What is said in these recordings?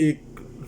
1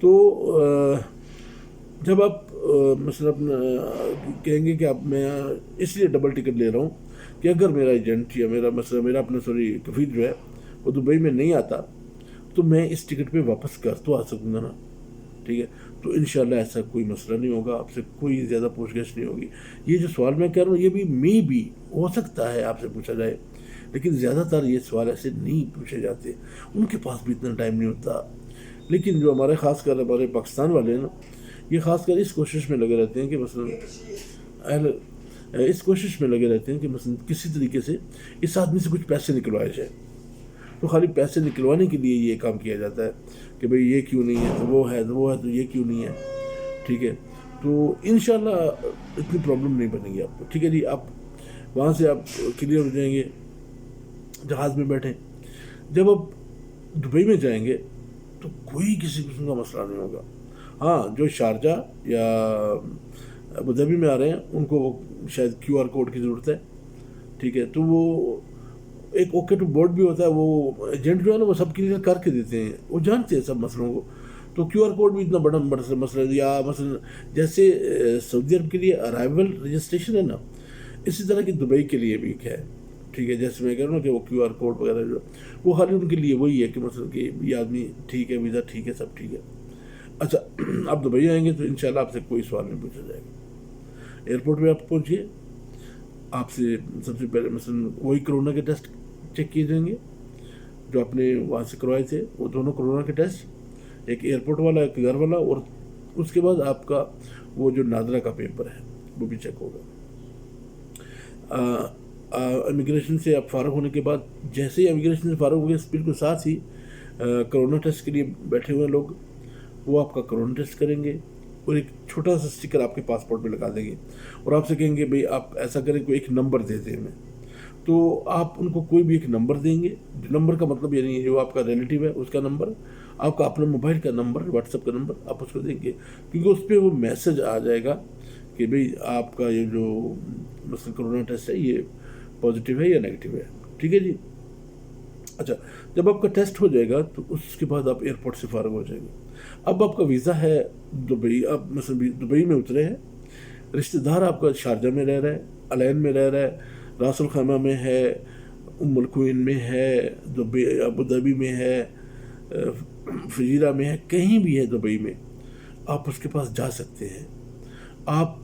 تو جب آپ مثلا اپنا کہیں گے کہ اب میں اس لیے ڈبل ٹکٹ لے رہا ہوں کہ اگر میرا ایجنٹ یا میرا اپنا کفیل جو ہے وہ دبئی میں نہیں آتا تو میں اس ٹکٹ پہ واپس کر تو آ سکوں گا نا. ٹھیک ہے, تو انشاءاللہ ایسا کوئی مسئلہ نہیں ہوگا, آپ سے کوئی زیادہ پوچھ گچھ نہیں ہوگی. یہ جو سوال میں کہہ رہا ہوں یہ بھی ہو سکتا ہے آپ سے پوچھا جائے, لیکن زیادہ تر یہ سوال ایسے نہیں پوچھے جاتے, ان کے پاس بھی اتنا ٹائم نہیں ہوتا. لیکن جو خاص کر ہمارے پاکستان والے ہیں نا, یہ خاص کر اس کوشش میں لگے رہتے ہیں کہ مثلا کسی طریقے سے اس آدمی سے کچھ پیسے نکلوائے جائے. تو خالی پیسے نکلوانے کے لیے یہ کام کیا جاتا ہے کہ بھئی یہ کیوں نہیں ہے, تو وہ ہے تو یہ کیوں نہیں ہے. ٹھیک ہے, تو انشاءاللہ اتنی پرابلم نہیں بنے گی آپ کو. ٹھیک ہے جی, آپ وہاں سے آپ کلیئر ہو جائیں گے, جہاز میں بیٹھیں. جب آپ دبئی میں جائیں گے تو کوئی کسی قسم کا مسئلہ نہیں ہوگا. ہاں, جو شارجہ یا ابوظہبی میں آ رہے ہیں ان کو شاید QR کوڈ کی ضرورت ہے. ٹھیک ہے, تو وہ ایک اوکے ٹو بورڈ بھی ہوتا ہے, وہ ایجنٹ جو ہے نا وہ سب کلیئر کر کے دیتے ہیں, وہ جانتے ہیں سب مسئلوں کو. تو QR کوڈ بھی اتنا بڑا مسئلہ ہے. یا مثلا جیسے سعودی عرب کے لیے ارائیول رجسٹریشن ہے نا, اسی طرح کی دبئی کے لیے بھی ایک ہے. ٹھیک ہے, جیسے میں کہہ رہا ہوں کہ وہ QR کوڈ وغیرہ جو وہ خالی ان کے لیے وہی ہے کہ مثلا کہ یہ آدمی ٹھیک ہے, ویزا ٹھیک ہے, سب ٹھیک ہے. اچھا, آپ دبئی آئیں گے تو انشاءاللہ آپ سے کوئی سوال نہیں پوچھا جائے گا. ایئرپورٹ پہ آپ پہنچیے, آپ سے سب سے پہلے مثلا وہی کرونا کے ٹیسٹ چیک کیے جائیں گے جو آپ نے وہاں سے کروائے تھے, وہ دونوں کرونا کے ٹیسٹ, ایک ایئرپورٹ والا ایک گھر والا, اور اس کے بعد آپ کا وہ جو نادرا کا پیپر ہے وہ بھی چیک ہوگا. امیگریشن سے آپ فارغ ہونے کے بعد, جیسے ہی امیگریشن سے فارغ ہو گئے, بالکل ساتھ ہی کرونا ٹیسٹ کے لیے بیٹھے ہوئے لوگ, وہ آپ کا کرونا ٹیسٹ کریں گے اور ایک چھوٹا سا اسٹکر آپ کے پاسپورٹ پہ لگا دیں گے, اور آپ سے کہیں گے بھئی آپ ایسا کریں, کوئی ایک نمبر دے دیں ہمیں. تو آپ ان کو کوئی بھی ایک نمبر دیں گے. نمبر کا مطلب یہ نہیں ہے جو آپ کا ریلیٹیو ہے اس کا نمبر, آپ کا اپنا موبائل کا نمبر, واٹس ایپ کا نمبر آپ اس کو دیں گے, کیونکہ اس پہ وہ میسج آ جائے گا کہ بھئی آپ کا یہ جو مثلا کرونا ٹیسٹ ہے یہ پازیٹیو ہے یا نیگیٹیو ہے. ٹھیک ہے جی. اچھا, جب آپ کا ٹیسٹ ہو جائے گا تو اس کے بعد آپ ایئرپورٹ سے فارغ ہو جائیں گے. اب آپ کا ویزا ہے دبئی, آپ مثلا دبئی میں اترے ہیں, رشتہ دار آپ کا شارجہ میں رہ رہا ہے, العین میں رہ رہا ہے, راس الخیمہ میں ہے, ام القوین میں ہے, ابوظہبی میں ہے, فجیرہ میں ہے, کہیں بھی ہے دبئی میں, آپ اس کے پاس جا سکتے ہیں. آپ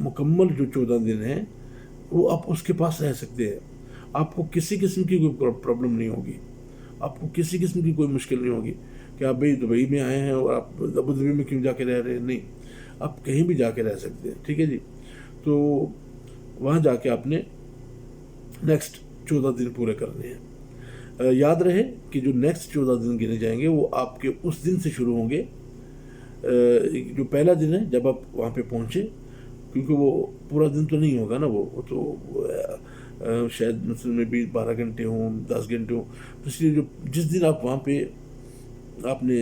مکمل جو 14 دن ہیں وہ آپ اس کے پاس رہ سکتے ہیں. آپ کو کسی قسم کی کوئی پرابلم نہیں ہوگی, آپ کو کسی قسم کی کوئی مشکل نہیں ہوگی کہ آپ بھئی دبئی میں آئے ہیں اور آپ ابوظہبی میں کیوں جا کے رہ رہے ہیں. نہیں, آپ کہیں بھی جا کے رہ سکتے ہیں. ٹھیک ہے جی. تو وہاں جا کے آپ نے نیکسٹ 14 دن پورے کرنے ہیں. یاد رہے کہ جو نیکسٹ 14 دن گنے جائیں گے وہ آپ کے اس دن سے شروع ہوں گے جو پہلا دن ہے جب آپ وہاں پہ پہنچے, کیونکہ وہ پورا دن تو نہیں ہوگا نا, وہ تو شاید مثلا میں بھی 12 گھنٹے ہوں, 10 گھنٹے ہوں. تو اس لیے جس دن آپ وہاں پہ آپ نے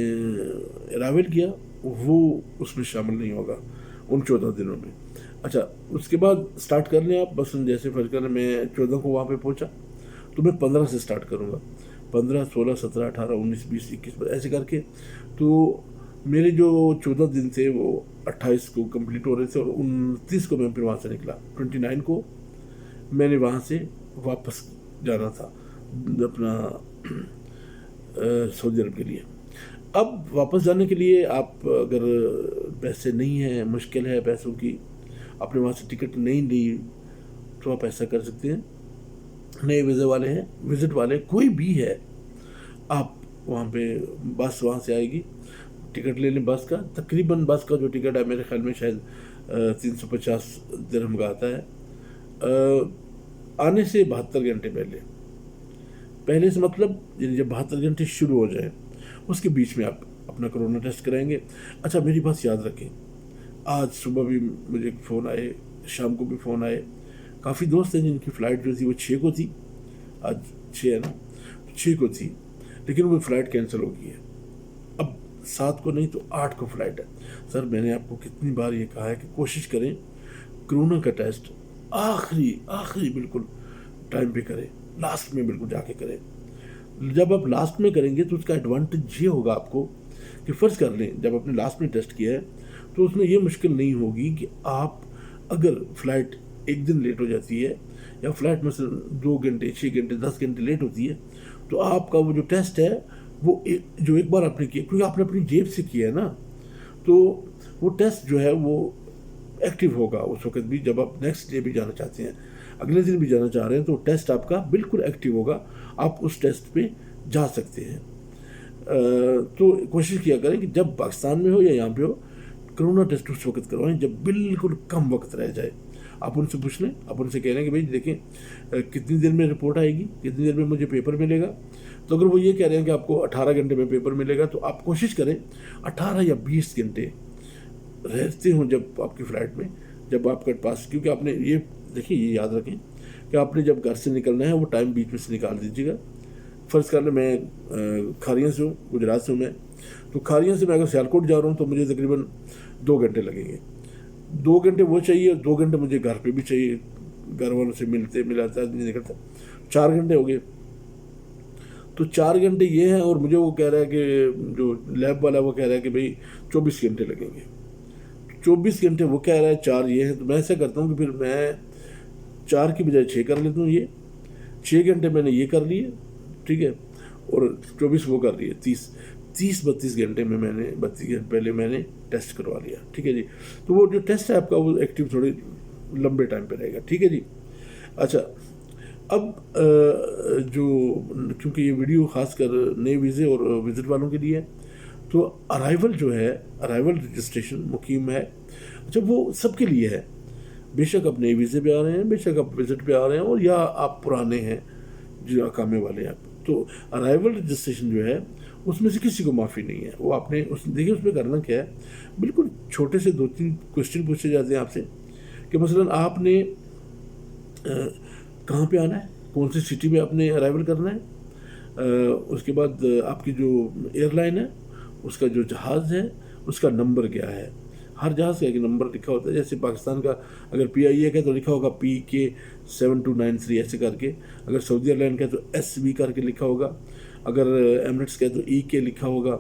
ارائیول کیا وہ اس میں شامل نہیں ہوگا ان 14 دنوں میں. اچھا, اس کے بعد سٹارٹ کر لیں آپ. مثلا جیسے فرض کر میں 14 کو وہاں پہ پہنچا تو میں 15 سے سٹارٹ کروں گا, 15, 16, 17, 18, 19, 20, 21 ایسے کر کے. تو میرے جو 14 دن تھے وہ 28 کو کمپلیٹ ہو رہے تھے, اور 29 کو میں پھر وہاں سے نکلا. 29 کو میں نے وہاں سے واپس جانا تھا اپنا سعودی عرب کے لیے. اب واپس جانے کے لیے آپ اگر پیسے نہیں ہیں, مشکل ہے پیسوں کی, آپ نے وہاں سے ٹکٹ نہیں لی, تو آپ ایسا کر سکتے ہیں, نئے ویزے والے ہیں, وزٹ والے کوئی بھی ہے, آپ وہاں پہ بس وہاں سے آئے گی, ٹکٹ لے لیں بس کا. تقریباً بس کا جو ٹکٹ ہے میرے خیال میں شاید 350 درہم کا آتا ہے. آنے سے 72 گھنٹے پہلے سے مطلب یعنی جب 72 گھنٹے شروع ہو جائیں اس کے بیچ میں آپ اپنا کرونا ٹیسٹ کرائیں گے. اچھا, میری بات یاد رکھیں, آج صبح بھی مجھے فون آئے, شام کو بھی فون آئے, کافی دوست ہیں جن کی فلائٹ جو تھی وہ 6 کو تھی, آج 6 ہے نا, 6 کو تھی, لیکن وہ فلائٹ کینسل ہو گئی ہے. اب 7 کو نہیں تو 8 کو فلائٹ ہے. سر میں نے آپ کو کتنی بار یہ کہا ہے کہ کوشش کریں کرونا کا ٹیسٹ آخری بالکل ٹائم پہ کریں, لاسٹ میں بالکل جا کے کریں. جب آپ لاسٹ میں کریں گے تو اس کا ایڈوانٹیج یہ ہوگا آپ کو کہ فرض کر لیں جب آپ نے لاسٹ میں ٹیسٹ کیا ہے تو اس میں یہ مشکل نہیں ہوگی کہ آپ اگر فلائٹ ایک دن لیٹ ہو جاتی ہے یا فلائٹ مثلا 2 گھنٹے 6 گھنٹے 10 گھنٹے لیٹ ہوتی ہے تو آپ کا وہ جو ٹیسٹ ہے وہ جو ایک بار آپ نے کیا، کیونکہ آپ نے اپنی جیب سے کیا ہے نا، تو وہ ٹیسٹ جو ہے وہ ایکٹیو ہوگا اس وقت بھی جب آپ نیکسٹ ڈے بھی جانا چاہتے ہیں، اگلے دن بھی جانا چاہ رہے ہیں تو ٹیسٹ آپ کا بالکل ایکٹیو ہوگا، آپ اس ٹیسٹ پہ جا سکتے ہیں۔ تو کوشش کیا کریں کہ جب پاکستان میں ہو یا یہاں پہ ہو کرونا ٹیسٹ اس وقت کروائیں جب بالکل کم وقت رہ جائے۔ آپ ان سے پوچھ لیں، آپ ان سے کہہ رہے ہیں کہ بھائی دیکھیں کتنی دیر میں رپورٹ آئے گی، کتنی دیر میں مجھے پیپر ملے گا، تو اگر وہ یہ کہہ رہے ہیں کہ آپ کو 18 گھنٹے میں پیپر ملے گا تو آپ کوشش کریں 18 یا 20 گھنٹے رہتے ہوں جب آپ کی فلائٹ میں، جب آپ کے پاس، کیونکہ آپ نے یہ دیکھیں یہ یاد رکھیں کہ آپ نے جب گھر سے نکلنا ہے وہ ٹائم بیچ میں سے نکال دیجیے گا۔ فرض کر لیں میں کھاریاں سے ہوں، گجرات سے ہوں میں، تو کھاریاں سے میں اگر سیالکوٹ جا رہا ہوں تو مجھے تقریباً 2 گھنٹے لگیں گے، 2 گھنٹے وہ چاہیے اور 2 گھنٹے مجھے گھر پہ بھی چاہیے، گھر والوں سے ملاتا نہیں نکلتا، 4 گھنٹے ہو گئے۔ تو 4 گھنٹے یہ ہیں اور مجھے وہ کہہ رہا ہے کہ جو لیب والا وہ کہہ رہا ہے کہ بھائی 24 گھنٹے لگیں گے، 24 گھنٹے وہ کہہ رہا ہے، 4 یہ ہیں، تو میں ایسا کرتا ہوں کہ پھر میں 4 کی بجائے 6 کر لیتا ہوں، یہ 6 گھنٹے میں نے یہ کر لیے، ٹھیک ہے، اور 24 وہ کر لیے، 32 گھنٹے میں نے 32 گھنٹے پہلے میں نے ٹیسٹ کروا لیا، ٹھیک ہے جی۔ تو وہ جو ٹیسٹ ہے آپ کا وہ ایکٹیو تھوڑے لمبے ٹائم پہ رہے گا، ٹھیک ہے جی۔ اچھا اب جو کیونکہ یہ ویڈیو خاص کر نئے ویزے اور وزٹ والوں کے لیے ہے تو ارائیول جو ہے، ارائیول رجسٹریشن مقیم ہے، اچھا وہ سب کے لیے ہے، بے شک آپ نئے ویزے پہ آ رہے ہیں، بے شک آپ وزٹ پہ آ رہے ہیں، اور یا آپ پرانے ہیں جو اقامے والے ہیں، تو ارائیول رجسٹریشن جو ہے اس میں سے کسی کو معافی نہیں ہے۔ وہ آپ نے دیکھیں اس میں کرنا کیا ہے، بالکل چھوٹے سے 2-3 کوشچن پوچھے جاتے ہیں آپ سے کہ مثلاً آپ نے کہاں پہ آنا ہے، کون سی سٹی میں آپ نے ارائیول کرنا ہے، اس کے بعد آپ کی جو ایئر لائن ہے اس کا جو جہاز ہے اس کا نمبر کیا ہے، ہر جہاز کا ایک نمبر لکھا ہوتا ہے، جیسے پاکستان کا اگر PIA کا تو لکھا ہوگا PK7293 ایسے کر کے، اگر سعودی ایئر لائن کا تو SB کر کے لکھا ہوگا، اگر ایمریٹس کا تو EK لکھا ہوگا،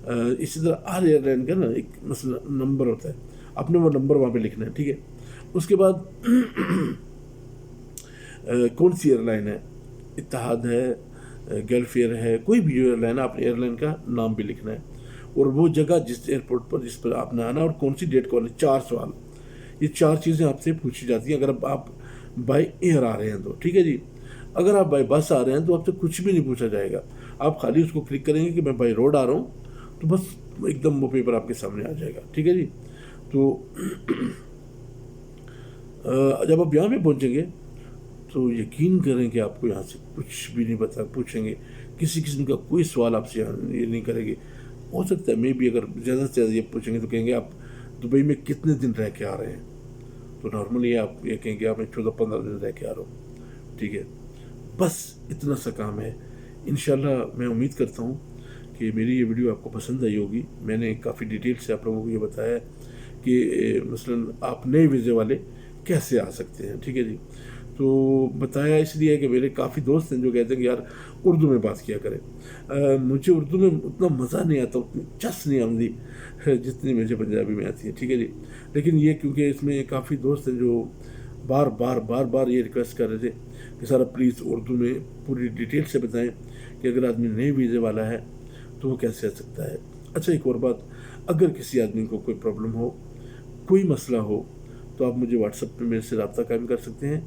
اسی طرح ہر ایئر لائن کا نا ایک مثلا نمبر ہوتا ہے، آپ نے وہ نمبر وہاں پہ لکھنا ہے، ٹھیک ہے۔ اس کے بعد کون سی ایئر لائن ہے، اتحاد ہے، گلف ایئر ہے، کوئی بھی جو ایئر لائن ہے آپ نے ایئر لائن کا نام بھی لکھنا ہے، اور وہ جگہ جس ایئرپورٹ پر جس پر آپ نے آنا اور کون سی ڈیٹ کو آنا، 4 سوال، یہ 4 چیزیں آپ سے پوچھی جاتی ہیں اگر آپ بائی ایئر آ رہے ہیں تو، ٹھیک ہے جی۔ اگر آپ بائی بس آ رہے ہیں تو آپ سے کچھ بھی نہیں پوچھا جائے گا، آپ خالی اس کو کلک کریں گے کہ میں بائی روڈ آ رہا ہوں تو بس ایک دم وہ پیپر آپ کے سامنے آ جائے گا، ٹھیک ہے جی۔ تو جب آپ یہاں پہ پہنچیں گے تو یقین کریں کہ آپ کو یہاں سے کچھ بھی نہیں پوچھیں گے، کسی قسم کا کوئی سوال آپ سے یہ نہیں کریں گے، ہو سکتا ہے میں بھی اگر زیادہ سے زیادہ یہ پوچھیں گے تو کہیں گے آپ دبئی میں کتنے دن رہ کے آ رہے ہیں، تو نارملی آپ یہ کہیں گے آپ 14-15 دن رہ کے آ رہا ہوں، ٹھیک ہے، بس اتنا سا کام ہے۔ انشاءاللہ میں امید کرتا ہوں کہ میری یہ ویڈیو آپ کو پسند آئی ہوگی، میں نے کافی ڈیٹیل سے آپ لوگوں کو یہ بتایا کہ مثلاً آپ نئے ویزے والے کیسے آ سکتے ہیں، ٹھیک ہے جی۔ تو بتایا اس لیے کہ میرے کافی دوست ہیں جو کہتے ہیں کہ یار اردو میں بات کیا کریں، مجھے اردو میں اتنا مزہ نہیں آتا، اتنی چس نہیں آتی جتنی مجھے پنجابی میں آتی ہے، ٹھیک ہے جی۔ لیکن یہ کیونکہ اس میں کافی دوست ہیں جو بار بار یہ ریکویسٹ کر رہے تھے کہ سر پلیز اردو میں پوری ڈیٹیل سے بتائیں کہ اگر آدمی نئے ویزے والا ہے تو وہ کیسے آ سکتا ہے۔ اچھا ایک اور بات، اگر کسی آدمی کو کوئی پرابلم ہو، کوئی مسئلہ ہو تو آپ مجھے واٹس ایپ پہ میرے سے رابطہ قائم کر سکتے ہیں۔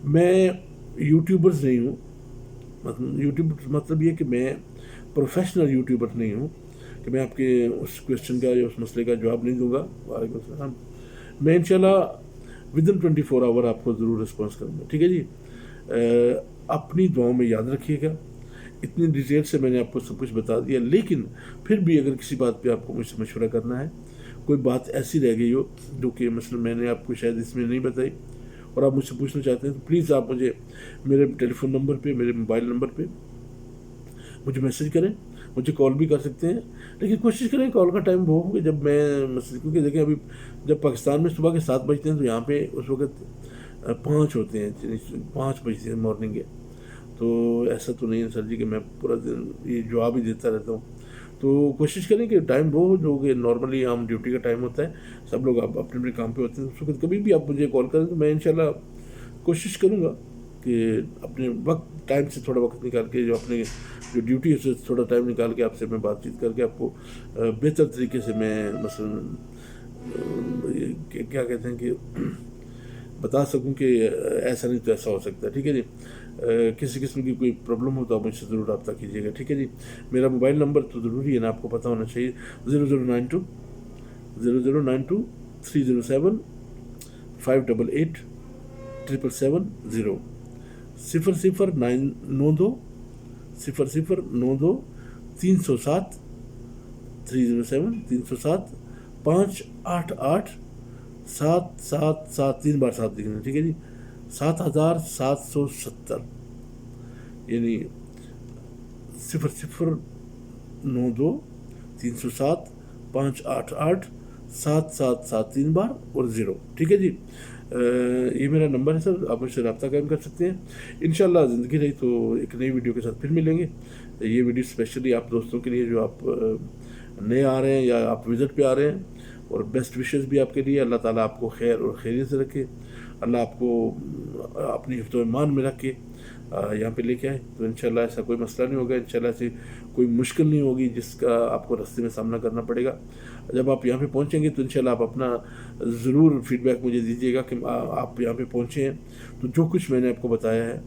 میں یوٹیوبرز نہیں ہوں، مطلب یہ کہ میں پروفیشنل یوٹیوبر نہیں ہوں کہ میں آپ کے اس کویشچن کا یا اس مسئلے کا جواب نہیں دوں گا، وعلیکم السلام، میں انشاءاللہ ودن 24 آور آپ کو ضرور رسپانس کروں گا، ٹھیک ہے جی۔ اپنی دعاؤں میں یاد رکھیے گا، اتنی ڈیٹیل سے میں نے آپ کو سب کچھ بتا دیا، لیکن پھر بھی اگر کسی بات پہ آپ کو مجھ سے مشورہ کرنا ہے، کوئی بات ایسی رہ گئی ہو جو کہ مثلا میں نے آپ کو شاید اس میں نہیں بتائی اور آپ مجھ سے پوچھنا چاہتے ہیں تو پلیز آپ مجھے میرے ٹیلی فون نمبر پہ، میرے موبائل نمبر پہ مجھے میسج کریں، مجھے کال بھی کر سکتے ہیں، لیکن کوشش کریں کال کا ٹائم وہ ہو کہ جب میں کیونکہ دیکھیں ابھی جب پاکستان میں صبح کے 7 بجتے ہیں تو یہاں پہ اس وقت 5 ہوتے ہیں، 5 بجتے ہیں مارننگ کے، تو ایسا تو نہیں ہے سر جی کہ میں پورا دن یہ جواب ہی دیتا رہتا ہوں، تو کوشش کریں کہ ٹائم وہ جو کہ نارملی عام ڈیوٹی کا ٹائم ہوتا ہے، سب لوگ آپ اپنے اپنے کام پہ ہوتے ہیں، اس وقت کبھی بھی آپ مجھے کال کریں تو میں انشاءاللہ کوشش کروں گا کہ اپنے وقت ٹائم سے تھوڑا وقت نکال کے جو اپنے جو ڈیوٹی ہے اس سے تھوڑا ٹائم نکال کے آپ سے میں بات چیت کر کے آپ کو بہتر طریقے سے میں مثلا کیا کہتے ہیں کہ بتا سکوں کہ ایسا نہیں تو ایسا ہو سکتا ہے. ٹھیک ہے جی. کسی قسم کی کوئی پرابلم ہو تو آپ مجھ سے ضرور رابطہ کیجیے گا. ٹھیک ہے جی. میرا موبائل نمبر تو ضروری ہے نا، آپ کو پتہ ہونا چاہیے، 0092 307 588 777 0092 307 588 777 3 بار 7 لکھنا. ٹھیک ہے جی. 7770 یعنی 0092 307 588 777 3 بار اور 0. ٹھیک ہے جی. یہ میرا نمبر ہے سر، آپ مجھ سے رابطہ قائم کر سکتے ہیں. انشاءاللہ زندگی رہی تو ایک نئی ویڈیو کے ساتھ پھر ملیں گے. یہ ویڈیو اسپیشلی آپ دوستوں کے لیے جو آپ نئے آ رہے ہیں یا آپ وزٹ پہ آ رہے ہیں، اور بیسٹ وشز بھی آپ کے لیے. اللہ تعالیٰ آپ کو خیر اور خیریت سے رکھے، اللہ آپ کو اپنی حفظ و ایمان میں رکھ کے یہاں پہ لے کے آئے تو انشاءاللہ ایسا کوئی مسئلہ نہیں ہوگا. انشاءاللہ ایسی کوئی مشکل نہیں ہوگی جس کا آپ کو راستے میں سامنا کرنا پڑے گا. جب آپ یہاں پہ پہنچیں گے تو انشاءاللہ آپ اپنا ضرور فیڈ بیک مجھے دیجیے گا کہ آپ یہاں پہ پہنچے ہیں تو جو کچھ میں نے آپ کو بتایا ہے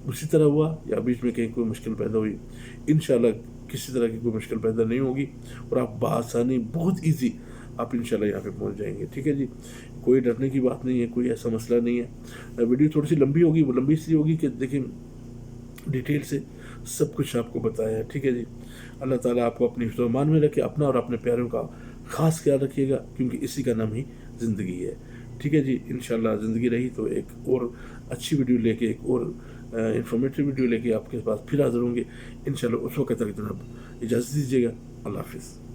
اسی طرح ہوا یا بیچ میں کہیں کوئی مشکل پیدا ہوئی. انشاءاللہ کسی طرح کی کوئی مشکل پیدا نہیں ہوگی اور آپ بآسانی بہت ایزی آپ انشاءاللہ یہاں پہ پہنچ جائیں گے. ٹھیک ہے جی. کوئی ڈرنے کی بات نہیں ہے، کوئی ایسا مسئلہ نہیں ہے. ویڈیو تھوڑی سی لمبی ہوگی، وہ لمبی اس لیے ہوگی کہ دیکھیں ڈیٹیل سے سب کچھ آپ کو بتایا ہے. ٹھیک ہے جی. اللہ تعالیٰ آپ کو اپنی حفظ و امان میں رکھے، اپنا اور اپنے پیاروں کا خاص خیال رکھیے گا کیونکہ اسی کا نام ہی زندگی ہے. ٹھیک ہے جی. انشاءاللہ زندگی رہی تو ایک اور اچھی ویڈیو لے کے، ایک اور انفارمیٹیو ویڈیو لے کے آپ کے پاس پھر حاضر ہوں گے انشاءاللہ. اس وقت تک جناب اجازت دیجیے گا. اللہ حافظ.